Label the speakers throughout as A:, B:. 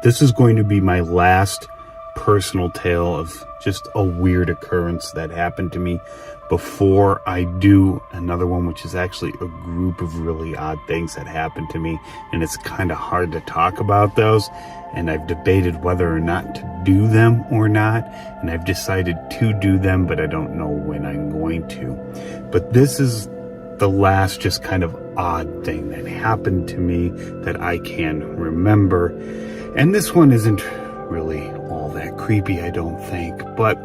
A: This is going to be my last personal tale of just a weird occurrence that happened to me before I do another one, which is actually a group of really odd things that happened to me, and it's kind of hard to talk about those, and I've debated whether or not to do them or not, and I've decided to do them, but I don't know when I'm going to. But this is the last just kind of odd thing that happened to me that I can remember, and this one isn't really all that creepy, I don't think, but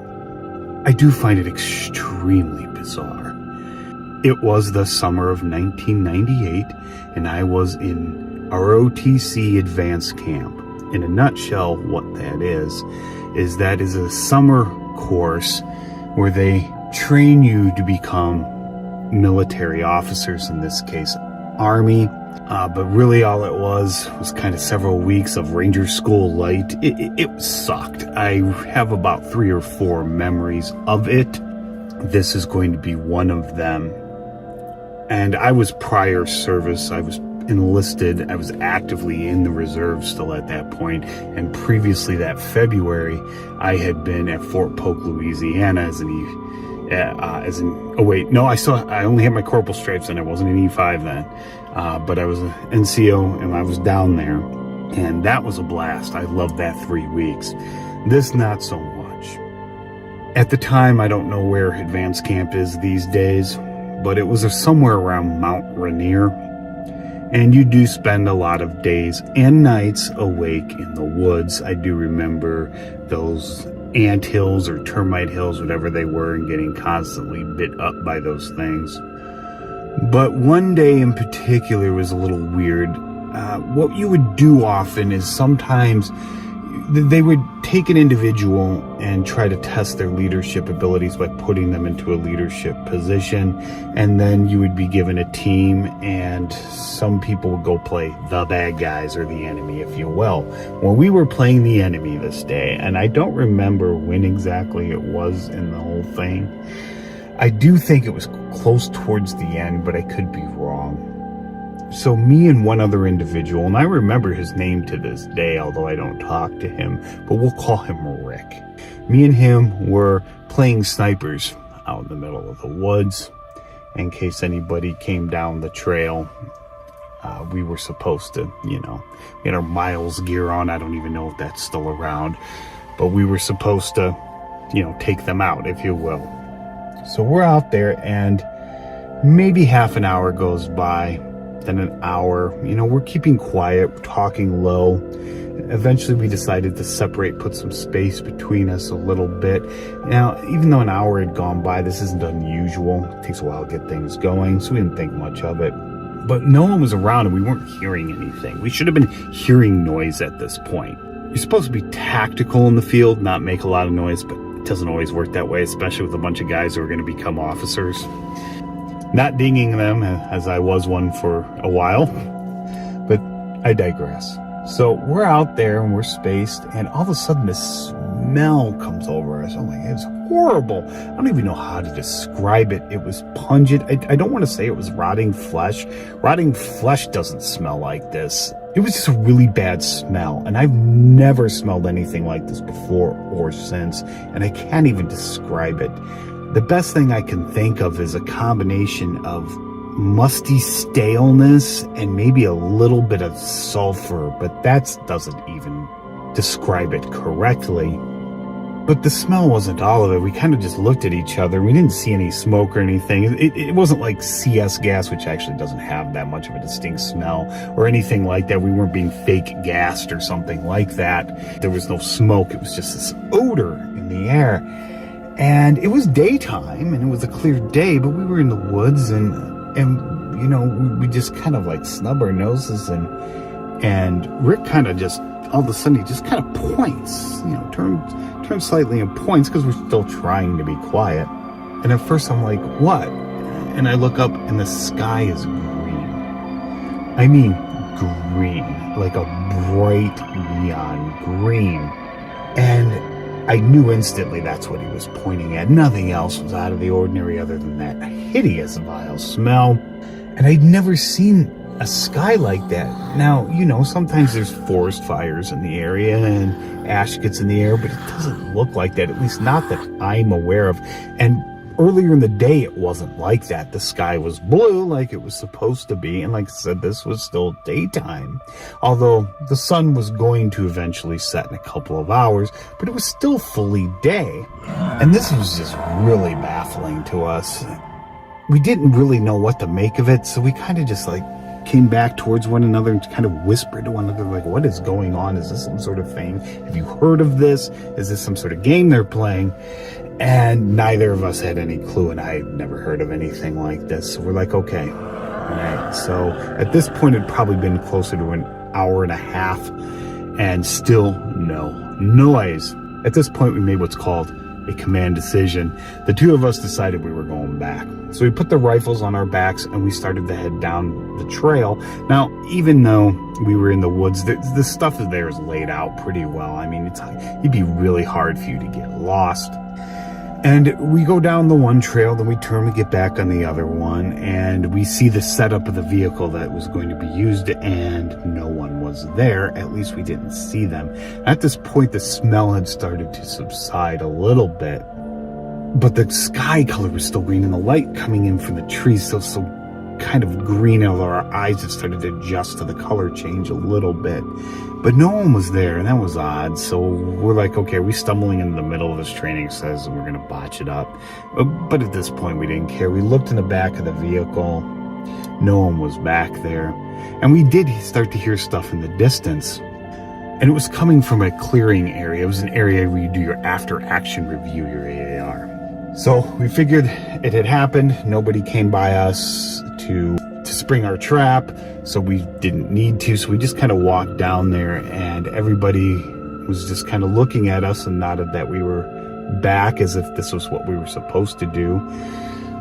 A: I do find it extremely bizarre. It was the summer of 1998, and I was in ROTC Advanced Camp. In a nutshell, what that is a summer course where they train you to become military officers, in this case, Army. But really all it was kind of several weeks of Ranger School Light. It sucked. I have about 3 or 4 memories of it. This is going to be one of them. And I was prior service. I was enlisted. I was actively in the reserve still at that point. And previously that February, I had been at Fort Polk, Louisiana I only had my corporal stripes and I wasn't an E5 then. But I was an NCO and I was down there, and that was a blast. I loved that 3 weeks. This, not so much. At the time, I don't know where advanced camp is these days, but it was somewhere around Mount Rainier. And you do spend a lot of days and nights awake in the woods. I do remember those ant hills or termite hills, whatever they were, and getting constantly bit up by those things. But one day in particular was a little weird. What you would do often is sometimes they would take an individual and try to test their leadership abilities by putting them into a leadership position, and then you would be given a team, and some people would go play the bad guys or the enemy, if you will. Well, we were playing the enemy this day, and I don't remember when exactly it was in the whole thing. I do think it was close towards the end, but I could be wrong. So me and one other individual, and I remember his name to this day, although I don't talk to him, but we'll call him Rick. Me and him were playing snipers out in the middle of the woods in case anybody came down the trail. We were supposed to, we had our Miles gear on. I don't even know if that's still around, but we were supposed to, take them out, if you will. So we're out there, and maybe half an hour goes by, then an hour. We're keeping quiet, talking low. Eventually we decided to separate, put some space between us a little bit. Now, even though an hour had gone by, this isn't unusual. It takes a while to get things going, so we didn't think much of it. But no one was around, and we weren't hearing anything. We should have been hearing noise at this point. You're supposed to be tactical in the field, not make a lot of noise, but doesn't always work that way, especially with a bunch of guys who are going to become officers. Not dinging them, as I was one for a while, but I digress. So we're out there and we're spaced, and all of a sudden this smell comes over us. I'm like, it's horrible. I don't even know how to describe it. It was pungent. I don't want to say it was rotting flesh. Rotting flesh doesn't smell like this. It was just a really bad smell, and I've never smelled anything like this before or since, and I can't even describe it. The best thing I can think of is a combination of musty staleness and maybe a little bit of sulfur, but that doesn't even describe it correctly. But the smell wasn't all of it. We kind of just looked at each other. We didn't see any smoke or anything. It wasn't like CS gas, which actually doesn't have that much of a distinct smell or anything like that. We weren't being fake gassed or something like that. There was no smoke. It was just this odor in the air. And it was daytime, and it was a clear day, but we were in the woods, and we just kind of like snub our noses, and Rick kind of just, all of a sudden, he just kind of points, turns slightly and points, because we're still trying to be quiet. And at first I'm like, what? And I look up, and the sky is green. I mean green, like a bright neon green. And I knew instantly that's what he was pointing at. Nothing else was out of the ordinary other than that hideous, vile smell. And I'd never seen a sky like that. Now, sometimes there's forest fires in the area and ash gets in the air, but it doesn't look like that, at least not that I'm aware of. And earlier in the day, it wasn't like that. The sky was blue like it was supposed to be. And like I said, this was still daytime. Although the sun was going to eventually set in a couple of hours, but it was still fully day. And this was just really baffling to us. We didn't really know what to make of it, so we kind of just came back towards one another and kind of whispered to one another, what is going on? Is this some sort of thing? Have you heard of this? Is this some sort of game they're playing? And neither of us had any clue, and I had never heard of anything like this. So we're like, okay. All right. So at this point, it'd probably been closer to an hour and a half, and still no noise. At this point, we made what's called a command decision. The two of us decided we were going back. So we put the rifles on our backs and we started to head down the trail. Now, even though we were in the woods, the stuff there is laid out pretty well. I mean, it'd be really hard for you to get lost. And we go down the one trail, then we turn, we get back on the other one, and we see the setup of the vehicle that was going to be used, and no one was there. At least we didn't see them. At this point, the smell had started to subside a little bit, but the sky color was still green, and the light coming in from the trees so kind of green, although our eyes had started to adjust to the color change a little bit. But no one was there, and that was odd. So we're like, okay, we're stumbling into the middle of this training exercise, and we're going to botch it up. But at this point, we didn't care. We looked in the back of the vehicle. No one was back there. And we did start to hear stuff in the distance. And it was coming from a clearing area. It was an area where you do your after-action review, your AAR. So we figured it had happened. Nobody came by us to spring our trap, so we didn't need to. So we just kind of walked down there, and everybody was just kind of looking at us and nodded that we were back as if this was what we were supposed to do.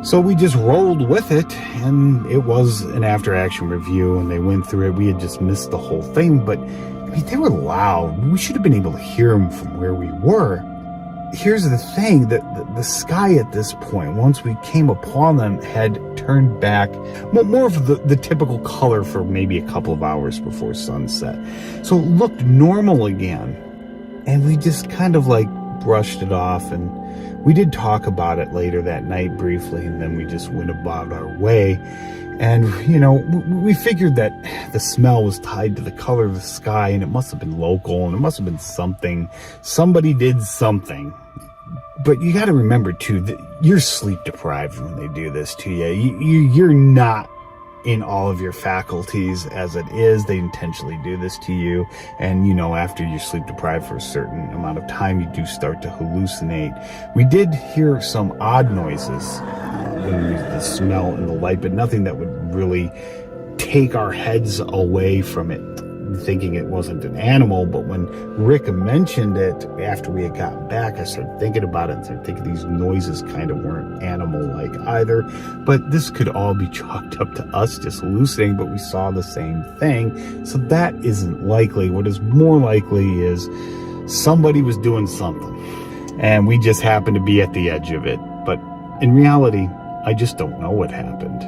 A: So we just rolled with it, and it was an after-action review, and they went through it. We had just missed the whole thing, but I mean, they were loud. We should have been able to hear them from where we were. Here's the thing, that the sky at this point, once we came upon them, had turned back more of the typical color for maybe a couple of hours before sunset. So it looked normal again. And we just kind of brushed it off, and we did talk about it later that night briefly, and then we just went about our way. And, we figured that the smell was tied to the color of the sky, and it must have been local, and it must have been something. Somebody did something. But you got to remember, too, that you're sleep deprived when they do this to you. You're not in all of your faculties as it is. They intentionally do this to you. And, after you're sleep deprived for a certain amount of time, you do start to hallucinate. We did hear some odd noises when the smell and the light, but nothing that would really take our heads away from it, thinking it wasn't an animal. But when Rick mentioned it after we had gotten back, I started thinking about it and started thinking these noises kind of weren't animal-like either. But this could all be chalked up to us just hallucinating, but we saw the same thing. So that isn't likely. What is more likely is somebody was doing something, and we just happened to be at the edge of it. But in reality, I just don't know what happened.